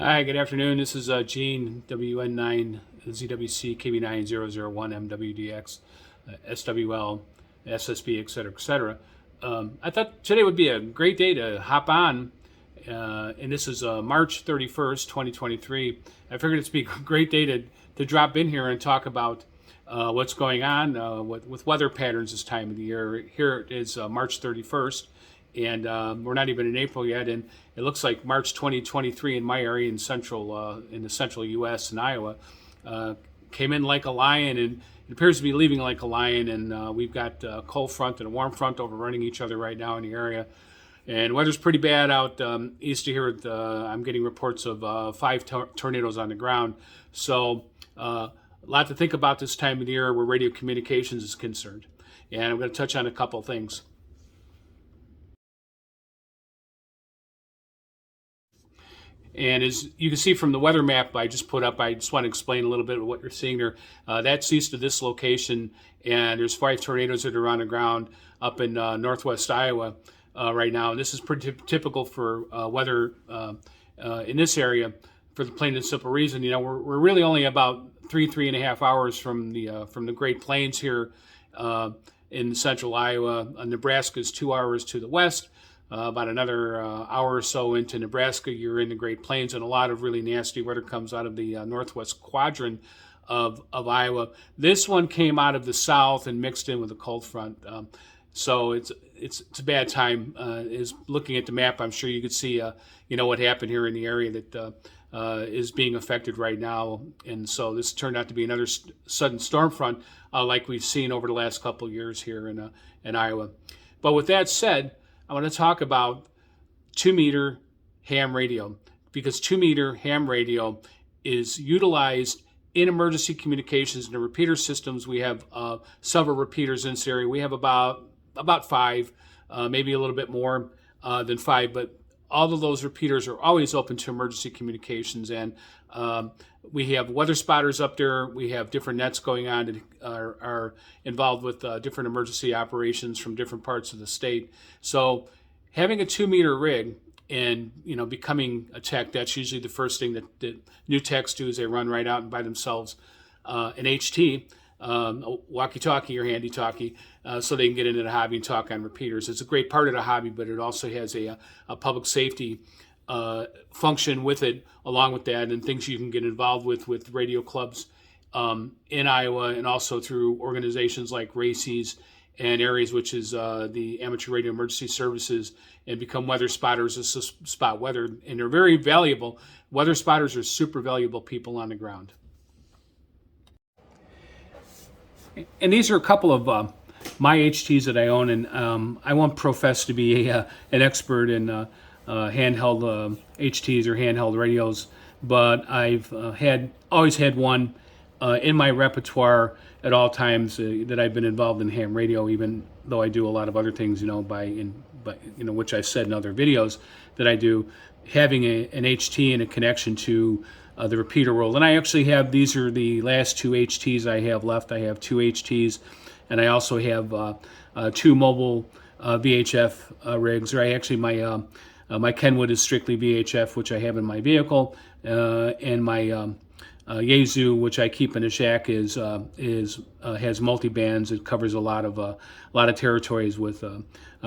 Hi, good afternoon. This is Gene, WN9, ZWC, KB9001, MWDX, SWL, SSB, et cetera, et cetera. I thought today would be a great day to hop on, and this is March 31st, 2023. I figured it'd be a great day to drop in here and talk about what's going on with weather patterns this time of the year. Here it is March 31st, and we're not even in April yet, and it looks like March 2023 in my area in the central U.S. and Iowa came in like a lion, and it appears to be leaving like a lion. And we've got a cold front and a warm front overrunning each other right now in the area, and weather's pretty bad out east of here. I'm getting reports of 5 tornadoes on the ground, so a lot to think about this time of the year where radio communications is concerned. And I'm going to touch on a couple things. And as you can see from the weather map I just put up, I just want to explain a little bit of what you're seeing there. That's east of this location, and there's 5 tornadoes that are on the ground up in northwest Iowa right now. And this is pretty typical for weather in this area for the plain and simple reason. We're really only about three and a half hours from the Great Plains here in central Iowa. Nebraska is 2 hours to the west. About another hour or so into Nebraska, you're in the Great Plains, and a lot of really nasty weather comes out of the northwest quadrant of Iowa. This one came out of the south and mixed in with a cold front, so it's a bad time. Is looking at the map, I'm sure you could see what happened here in the area that is being affected right now, and so this turned out to be another sudden storm front like we've seen over the last couple of years here in Iowa. But with that said, I want to talk about 2-meter ham radio, because 2-meter ham radio is utilized in emergency communications in the repeater systems. We have several repeaters in this area. We have about 5, maybe a little bit more than 5, but all of those repeaters are always open to emergency communications. And we have weather spotters up there. We have different nets going on that are involved with different emergency operations from different parts of the state. So having a 2-meter rig and becoming a tech, that's usually the first thing that new techs do, is they run right out and buy themselves an HT, a walkie-talkie or handy-talkie, so they can get into the hobby and talk on repeaters. It's a great part of the hobby, but it also has a public safety function with it, along with that, and things you can get involved with radio clubs in Iowa, and also through organizations like RACES and ARES, which is the Amateur Radio Emergency Services, and become weather spotters to spot weather. And they're very valuable. Weather spotters are super valuable people on the ground. And these are a couple of my HTs that I own, and I won't profess to be an expert in handheld HTs or handheld radios, but I've always had one in my repertoire at all times that I've been involved in ham radio, even though I do a lot of other things, which I've said in other videos that I do. Having an HT and a connection to the repeater world. And I actually have, these are the last 2 HTs I have left. I have 2 HTs, and I also have 2 mobile VHF rigs. My Kenwood is strictly VHF, which I have in my vehicle, and my Yaesu, which I keep in a shack, has multi-bands. It covers a lot of territories with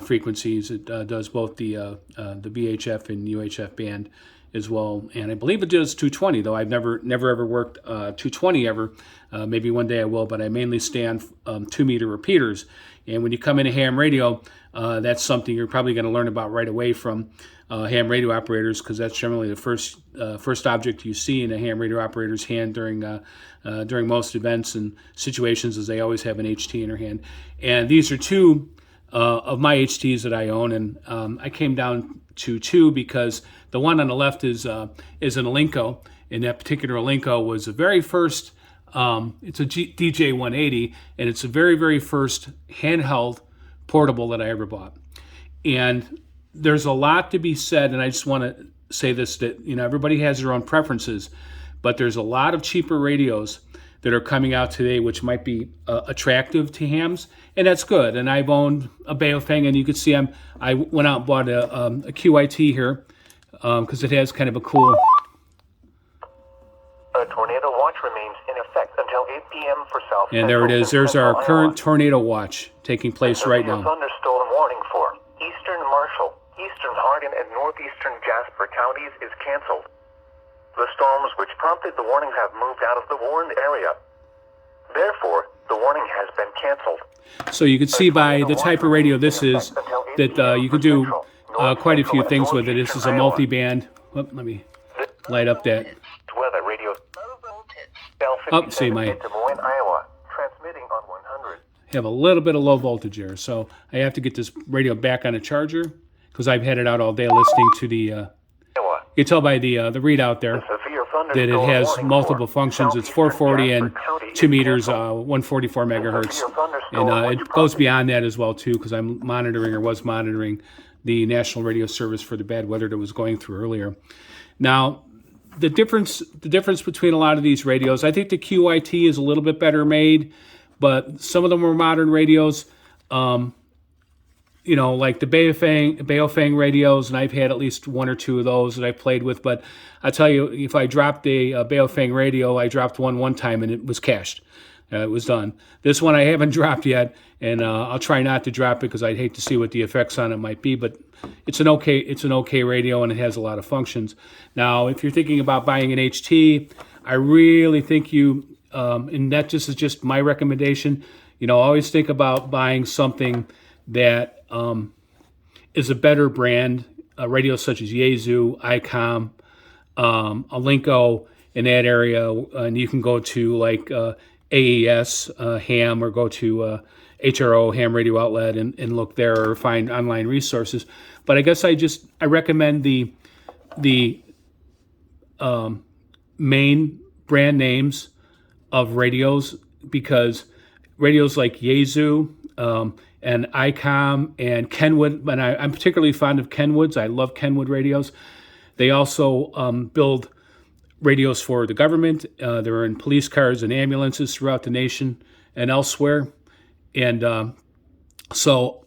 frequencies. It does both the VHF and UHF band as well, and I believe it does 220, though I've never ever worked 220 ever. Maybe one day I will, but I mainly stay on 2-meter repeaters. And when you come into ham radio, that's something you're probably going to learn about right away from ham radio operators, because that's generally the first object you see in a ham radio operator's hand during most events and situations, as they always have an HT in their hand. And these are 2 of my HTs that I own, and I came down to 2 because the one on the left is an Alinco, and that particular Alinco was the very first. It's a DJ 180, and it's the very, very first handheld portable that I ever bought. And there's a lot to be said, and I just want to say this, that everybody has their own preferences, but there's a lot of cheaper radios that are coming out today which might be attractive to hams, and that's good. And I've owned a Baofeng, and you can see I went out and bought a QIT here because it has kind of a cool tornado watch remains in effect until 8 p.m. for South And there it is. There's our current tornado watch taking place right now. Thunderstorm warning for eastern Marshall, eastern Hardin, and northeastern Jasper counties is canceled. The storms which prompted the warnings have moved out of the warned area. Therefore, the warning has been canceled. So you can see by the type of radio this is that you can do quite a few things with it. This is a multi-band. Let me light up that. Weather radio. See my Des Moines, Iowa, transmitting on 100. have a little bit of low voltage here, so I have to get this radio back on a charger because I've had it out all day listening to the. You can tell by the readout there that it has multiple functions. It's 440 and 2 meters, 144 megahertz, and it goes beyond that as well too because I'm monitoring or was monitoring the National Radio Service for the bad weather that was going through earlier. Now, the difference between a lot of these radios, I think the QIT is a little bit better made, but some of the more modern radios, like the Baofeng radios, and I've had at least one or two of those that I played with. But I tell you, if I dropped a Baofeng radio, I dropped one time and it was cached. It was done. This one I haven't dropped yet, and I'll try not to drop it because I'd hate to see what the effects on it might be. But it's an okay radio, and it has a lot of functions. Now, if you're thinking about buying an HT, I really think and that just is just my recommendation. Always think about buying something that is a better brand. Radios such as Yaesu, ICOM, Alinco in that area, and you can go to like AES ham or go to HRO ham radio outlet and look there or find online resources. But I guess I recommend the main brand names of radios because radios like Yaesu and ICOM and Kenwood, and I'm particularly fond of Kenwoods. I love Kenwood radios. They also build radios for the government. They're in police cars and ambulances throughout the nation and elsewhere. And so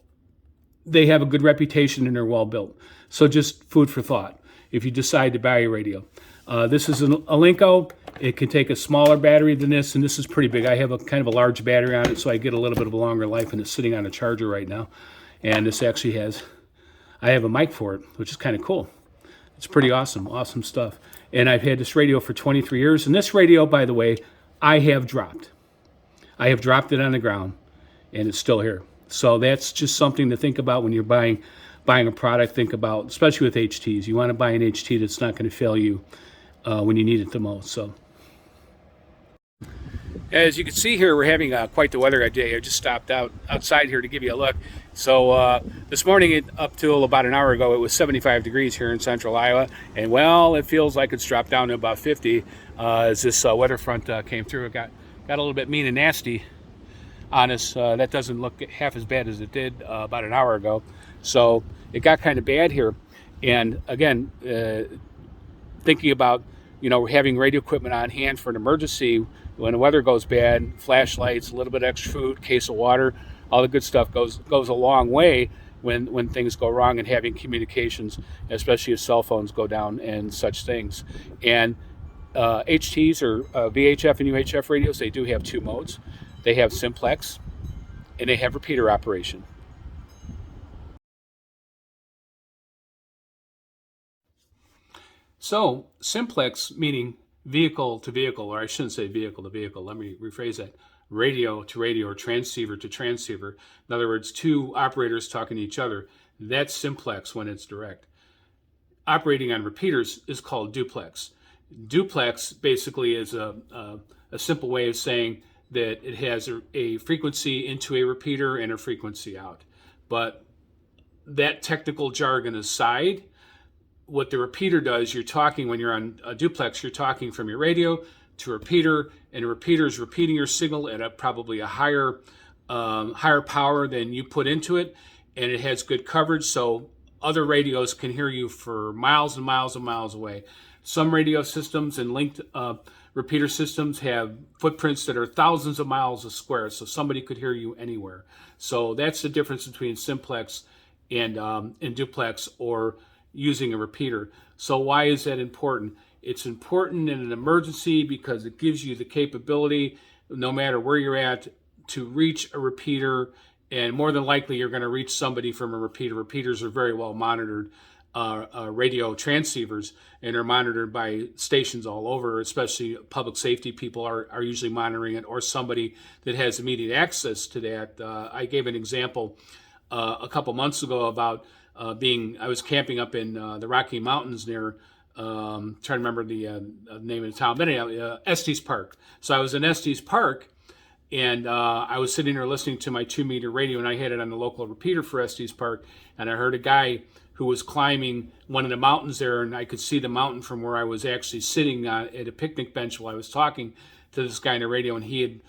they have a good reputation and they're well built. So just food for thought if you decide to buy a radio. This is an Alinco. It can take a smaller battery than this, and this is pretty big. I have a kind of a large battery on it, so I get a little bit of a longer life, and it's sitting on a charger right now. And this actually I have a mic for it, which is kind of cool. It's pretty awesome stuff. And I've had this radio for 23 years. And this radio, by the way, I have dropped. I have dropped it on the ground, and it's still here. So that's just something to think about when you're buying a product. Think about, especially with HTs. You want to buy an HT that's not going to fail you when you need it the most. So, as you can see here, we're having quite the weather day. I just stopped outside here to give you a look. So this morning, up till about an hour ago, it was 75 degrees here in central Iowa. And well, it feels like it's dropped down to about 50 as this weather front came through. It got a little bit mean and nasty on us. That doesn't look half as bad as it did about an hour ago. So it got kind of bad here. And again, thinking about, having radio equipment on hand for an emergency when the weather goes bad, flashlights, a little bit extra food, case of water, all the good stuff goes a long way when things go wrong, and having communications, especially if cell phones go down and such things. And HTs or VHF and UHF radios, they do have two modes. They have simplex and they have repeater operation. So simplex meaning vehicle to vehicle, or I shouldn't say vehicle to vehicle, let me rephrase that. Radio to radio or transceiver to transceiver. In other words, two operators talking to each other. That's simplex when it's direct. Operating on repeaters is called duplex. Duplex basically is a simple way of saying that it has a frequency into a repeater and a frequency out. But that technical jargon aside, what the repeater does, you're talking when you're on a duplex, you're talking from your radio to a repeater, and a repeater is repeating your signal at probably a higher power than you put into it, and it has good coverage, so other radios can hear you for miles and miles and miles away. Some radio systems and linked repeater systems have footprints that are thousands of miles square, so somebody could hear you anywhere. So that's the difference between simplex and duplex, or using a repeater. So why is that important? It's important in an emergency because it gives you the capability, no matter where you're at, to reach a repeater, and more than likely you're going to reach somebody from a repeater. Repeaters are very well monitored radio transceivers, and are monitored by stations all over, especially public safety people are usually monitoring it, or somebody that has immediate access to that. I gave an example a couple months ago about I was camping up in the Rocky Mountains near, trying to remember the name of the town, but anyhow, Estes Park. So I was in Estes Park, and I was sitting there listening to my 2-meter radio, and I had it on the local repeater for Estes Park, and I heard a guy who was climbing one of the mountains there, and I could see the mountain from where I was actually sitting at a picnic bench while I was talking to this guy on the radio, and he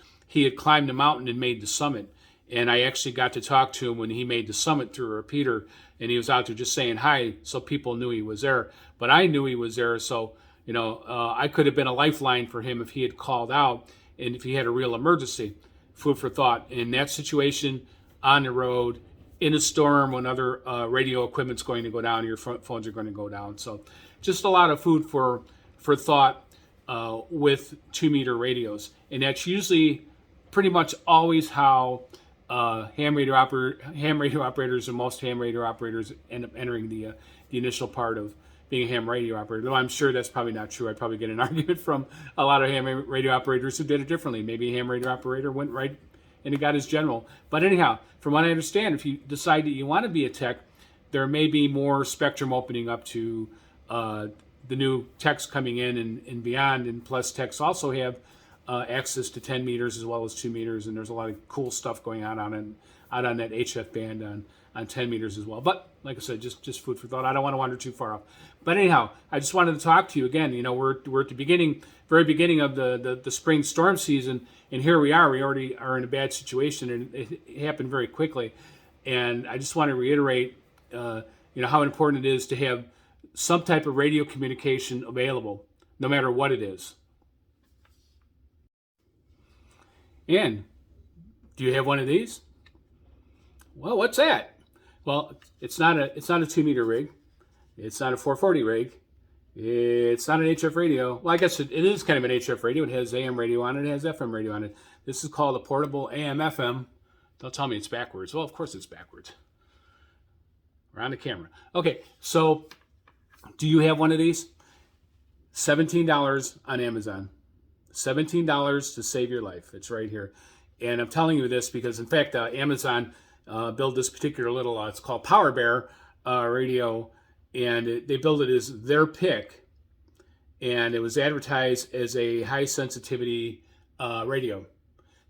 had climbed the mountain and made the summit. And I actually got to talk to him when he made the summit through a repeater, and he was out there just saying hi, so people knew he was there. But I knew he was there, so I could have been a lifeline for him if he had called out and if he had a real emergency. Food for thought. In that situation, on the road, in a storm, when other radio equipment's going to go down, your phones are going to go down. So just a lot of food for thought with 2-meter radios. And that's usually pretty much always how ham radio operators and most ham radio operators end up entering the initial part of being a ham radio operator. Though I'm sure that's probably not true. I'd probably get an argument from a lot of ham radio operators who did it differently. Maybe a ham radio operator went right and he got his general. But anyhow, from what I understand, if you decide that you want to be a tech, there may be more spectrum opening up to the new techs coming in and beyond. And plus, techs also have access to 10 meters as well as 2 meters, and there's a lot of cool stuff going on out on that HF band on 10 meters as well. But like I said, just food for thought. I don't want to wander too far off. But anyhow, I just wanted to talk to you again. We're at the very beginning of the spring storm season, and here we are. We already are in a bad situation, and it happened very quickly. And I just want to reiterate, how important it is to have some type of radio communication available, no matter what it is. And do you have one of these? Well, what's that? Well, it's not a 2-meter rig. It's not a 440 rig. It's not an HF radio. Well, I guess it is kind of an HF radio. It has AM radio on it. It has FM radio on it. This is called a portable AM/FM. Don't tell me it's backwards. Well, of course it's backwards. We're on the camera. Okay, so do you have one of these? $17 on Amazon. $17 to save your life. It's right here. And I'm telling you this because, in fact, Amazon built this particular little, it's called Power Bear radio, and they built it as their pick, and it was advertised as a high sensitivity radio.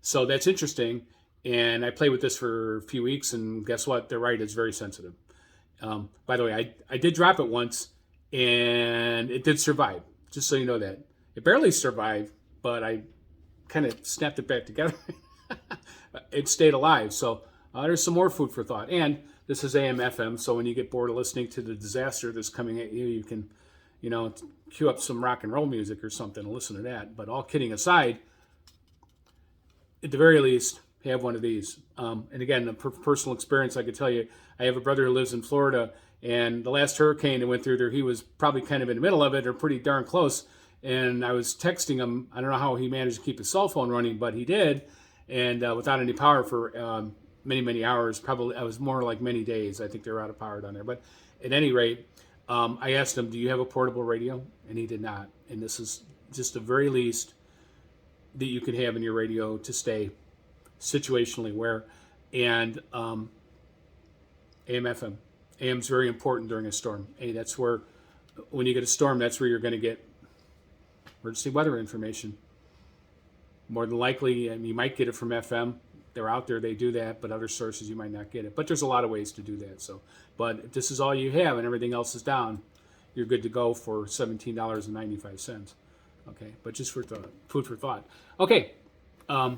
So that's interesting, and I played with this for a few weeks, and guess what? They're right, it's very sensitive. By the way, I did drop it once, and it did survive, just so you know that. It barely survived, but I kind of snapped it back together. It stayed alive. So there's some more food for thought. And this is AM/FM, so when you get bored of listening to the disaster that's coming at you, you can, cue up some rock and roll music or something and listen to that. But all kidding aside, at the very least, have one of these. And again, a personal experience, I could tell you, I have a brother who lives in Florida, and the last hurricane that went through there, he was probably kind of in the middle of it or pretty darn close. And I was texting him. I don't know how he managed to keep his cell phone running, but he did. And without any power for many, many hours, probably, I was more like many days. I think they were out of power down there. But at any rate, I asked him, do you have a portable radio? And he did not. And this is just the very least that you could have in your radio to stay situationally aware. And AM/FM. AM is very important during a storm. That's where, when you get a storm, that's where you're going to get emergency weather information. More than likely, and you might get it from FM. They're out there, they do that, but other sources you might not get it. But there's a lot of ways to do that. So, but if this is all you have and everything else is down, you're good to go for $17.95. Okay, but just for food for thought. Okay, I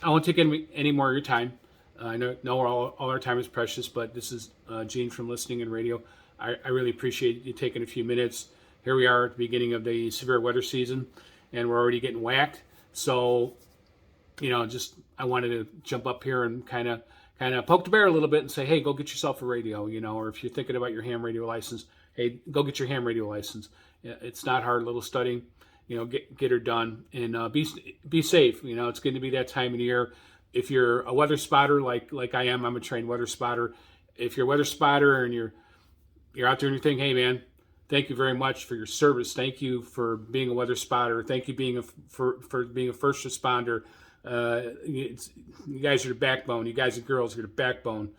won't take any more of your time. I know all our time is precious, but this is Gene from Listening and Radio. I really appreciate you taking a few minutes. Here we are at the beginning of the severe weather season, and we're already getting whacked. So, I wanted to jump up here and kind of poke the bear a little bit and say, hey, go get yourself a radio, or if you're thinking about your ham radio license, hey, go get your ham radio license. It's not hard, little studying. Get her done, and be safe. It's going to be that time of the year. If you're a weather spotter like I am, I'm a trained weather spotter. If you're a weather spotter and you're out there and you think, hey man, thank you very much for your service. Thank you for being a weather spotter. Thank you for being a first responder. You guys are the backbone. You guys and girls are the backbone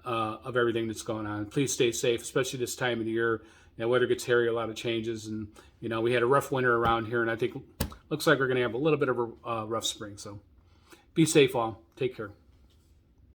of everything that's going on. Please stay safe, especially this time of the year. Weather gets hairy, a lot of changes, and we had a rough winter around here, and I think looks like we're going to have a little bit of a rough spring. So be safe, all. Take care.